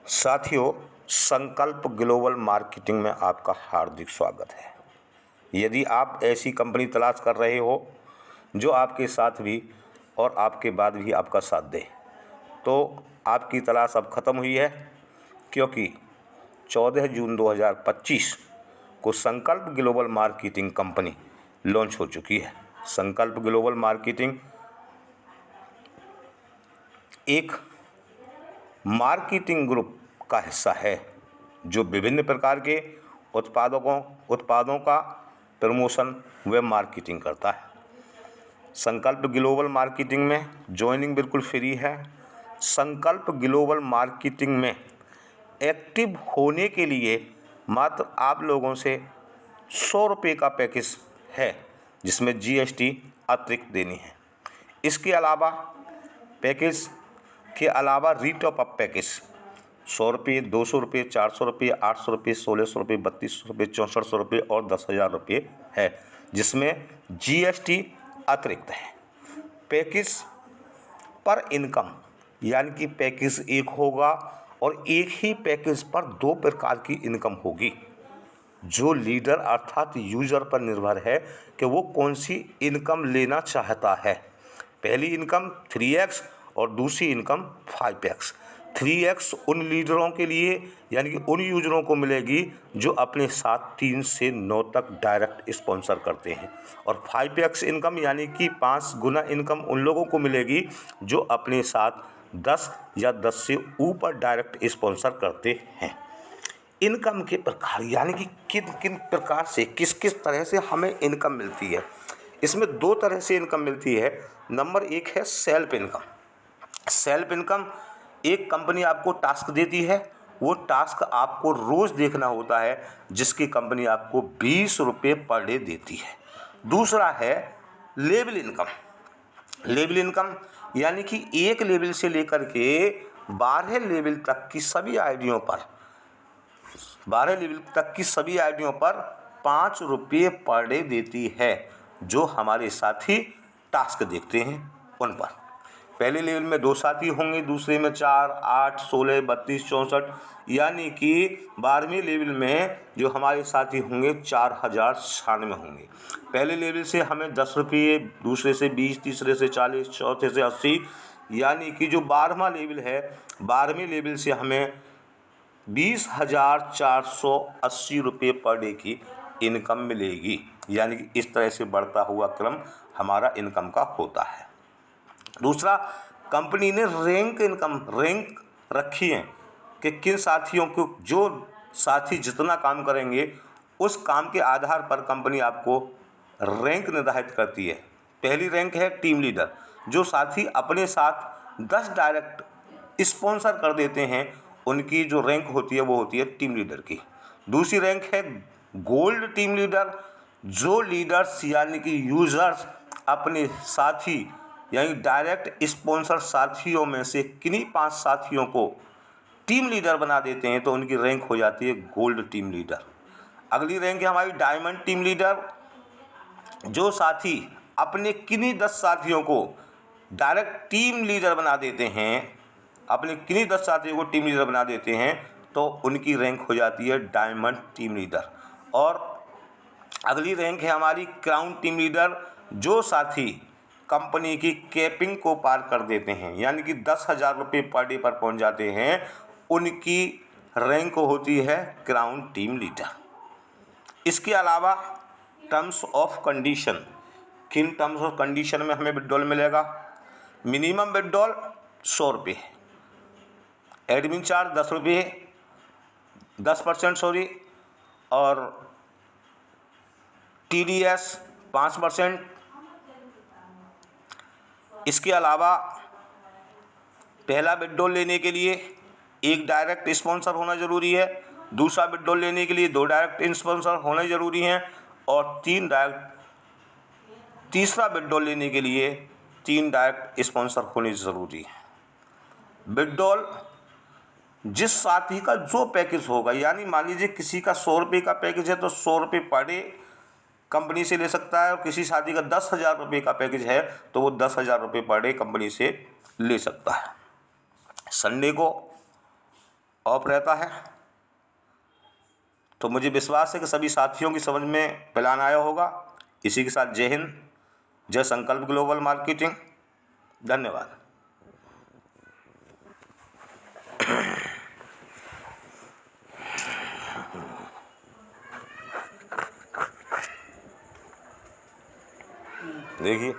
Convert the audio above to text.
साथियों, संकल्प global marketing में आपका हार्दिक स्वागत है। यदि आप ऐसी कंपनी तलाश कर रहे हो जो आपके साथ भी और आपके बाद भी आपका साथ दे, तो आपकी तलाश अब ख़त्म हुई है, क्योंकि 14 जून 2025 को संकल्प ग्लोबल मार्केटिंग कंपनी लॉन्च हो चुकी है। संकल्प ग्लोबल मार्केटिंग एक मार्केटिंग ग्रुप का हिस्सा है जो विभिन्न प्रकार के उत्पादों का प्रमोशन व मार्केटिंग करता है। संकल्प ग्लोबल मार्केटिंग में ज्वाइनिंग बिल्कुल फ्री है। संकल्प ग्लोबल मार्केटिंग में एक्टिव होने के लिए मात्र आप लोगों से 100 रुपये का पैकेज है, जिसमें GST अतिरिक्त देनी है। इसके अलावा पैकेज के अलावा रीटॉप अप पैकेज 100 रुपये, 200 रुपये, 400 रुपये, 800 रुपये, 1600 रुपये, 3200 रुपये, 6400 रुपये और 10,000 रुपये है, जिसमें GST अतिरिक्त है। पैकेज पर इनकम यानी कि पैकेज एक होगा और एक ही पैकेज पर 2 प्रकार की इनकम होगी, जो लीडर अर्थात यूजर पर निर्भर है कि वो कौन सी इनकम लेना चाहता है। पहली इनकम 3x और दूसरी इनकम 5x। 3x उन लीडरों के लिए यानी कि उन यूजरों को मिलेगी जो अपने साथ 3 से 9 तक डायरेक्ट स्पॉन्सर करते हैं, और 5x इनकम यानी कि 5 गुना इनकम उन लोगों को मिलेगी जो अपने साथ 10 या 10 से ऊपर डायरेक्ट स्पॉन्सर करते हैं। इनकम के प्रकार यानी कि किन किन प्रकार से किस किस तरह से हमें इनकम मिलती है। इसमें 2 तरह से इनकम मिलती है। नंबर 1 है सेल्फ इनकम। सेल्फ इनकम एक कंपनी आपको टास्क देती है, वो टास्क आपको रोज़ देखना होता है, जिसकी कंपनी आपको 20 रुपये पर डे देती है। दूसरा है लेवल इनकम। लेवल इनकम यानी कि एक लेवल से लेकर के 12 लेवल तक की सभी आईडियों पर 5 रुपये पर डे देती है, जो हमारे साथी टास्क देखते हैं उन पर। पहले लेवल में 2 साथी होंगे, दूसरे में 4, 8, 16, 32, 64, यानी कि 12वें लेवल में जो हमारे साथी होंगे 4096 होंगे। पहले लेवल से हमें 10 रुपये, दूसरे से 20, तीसरे से 40, चौथे से 80, यानी कि जो 12वां लेवल है, 12वें लेवल से हमें 20,480 रुपये पर डे की इनकम मिलेगी। यानी कि इस तरह से बढ़ता हुआ क्रम हमारा इनकम का होता है। दूसरा, कंपनी ने रैंक रखी है कि किन साथियों को, जो साथी जितना काम करेंगे उस काम के आधार पर कंपनी आपको रैंक निर्धारित करती है। पहली रैंक है टीम लीडर। जो साथी अपने साथ 10 डायरेक्ट स्पॉन्सर कर देते हैं, उनकी जो रैंक होती है वो होती है टीम लीडर की। दूसरी रैंक है गोल्ड टीम लीडर। जो लीडर्स यानी कि यूजर्स अपने साथी यानी डायरेक्ट स्पॉन्सर साथियों में से किन्हीं 5 साथियों को टीम लीडर बना देते हैं, तो उनकी रैंक हो जाती है गोल्ड टीम लीडर। अगली रैंक है हमारी डायमंड टीम लीडर। जो साथी अपने किन्हीं 10 साथियों को डायरेक्ट टीम लीडर बना देते हैं, तो उनकी रैंक हो जाती है डायमंड टीम लीडर। और अगली रैंक है हमारी क्राउन टीम लीडर। जो साथी कंपनी की कैपिंग को पार कर देते हैं, यानी कि 10,000 रुपये पर डे पर पहुंच जाते हैं, उनकी रैंक होती है क्राउन टीम लीडर। इसके अलावा टर्म्स ऑफ कंडीशन। किन टर्म्स ऑफ कंडीशन में हमें विड्रॉल मिलेगा? मिनिमम विड्रॉल 100 रुपये, एडमिन चार्ज 10 रुपये 10%, और TDS 5%। इसके अलावा पहला विड्रॉल लेने के लिए एक डायरेक्ट स्पॉन्सर होना ज़रूरी है, दूसरा विड्रॉल लेने के लिए 2 डायरेक्ट स्पॉन्सर होने ज़रूरी हैं, और तीसरा विड्रॉल लेने के लिए 3 डायरेक्ट स्पॉन्सर होने ज़रूरी है। विड्रॉल जिस साथी का जो पैकेज होगा, यानी मान लीजिए किसी का 100 रुपये का पैकेज है तो 100 रुपये पर डे कंपनी से ले सकता है, और किसी साथी का 10,000 रुपये का पैकेज है तो वो 10,000 रुपये पर डे कंपनी से ले सकता है। संडे को ऑफ रहता है। तो मुझे विश्वास है कि सभी साथियों की समझ में प्लान आया होगा। इसी के साथ जय हिंद, जय संकल्प ग्लोबल मार्केटिंग। धन्यवाद। देखिए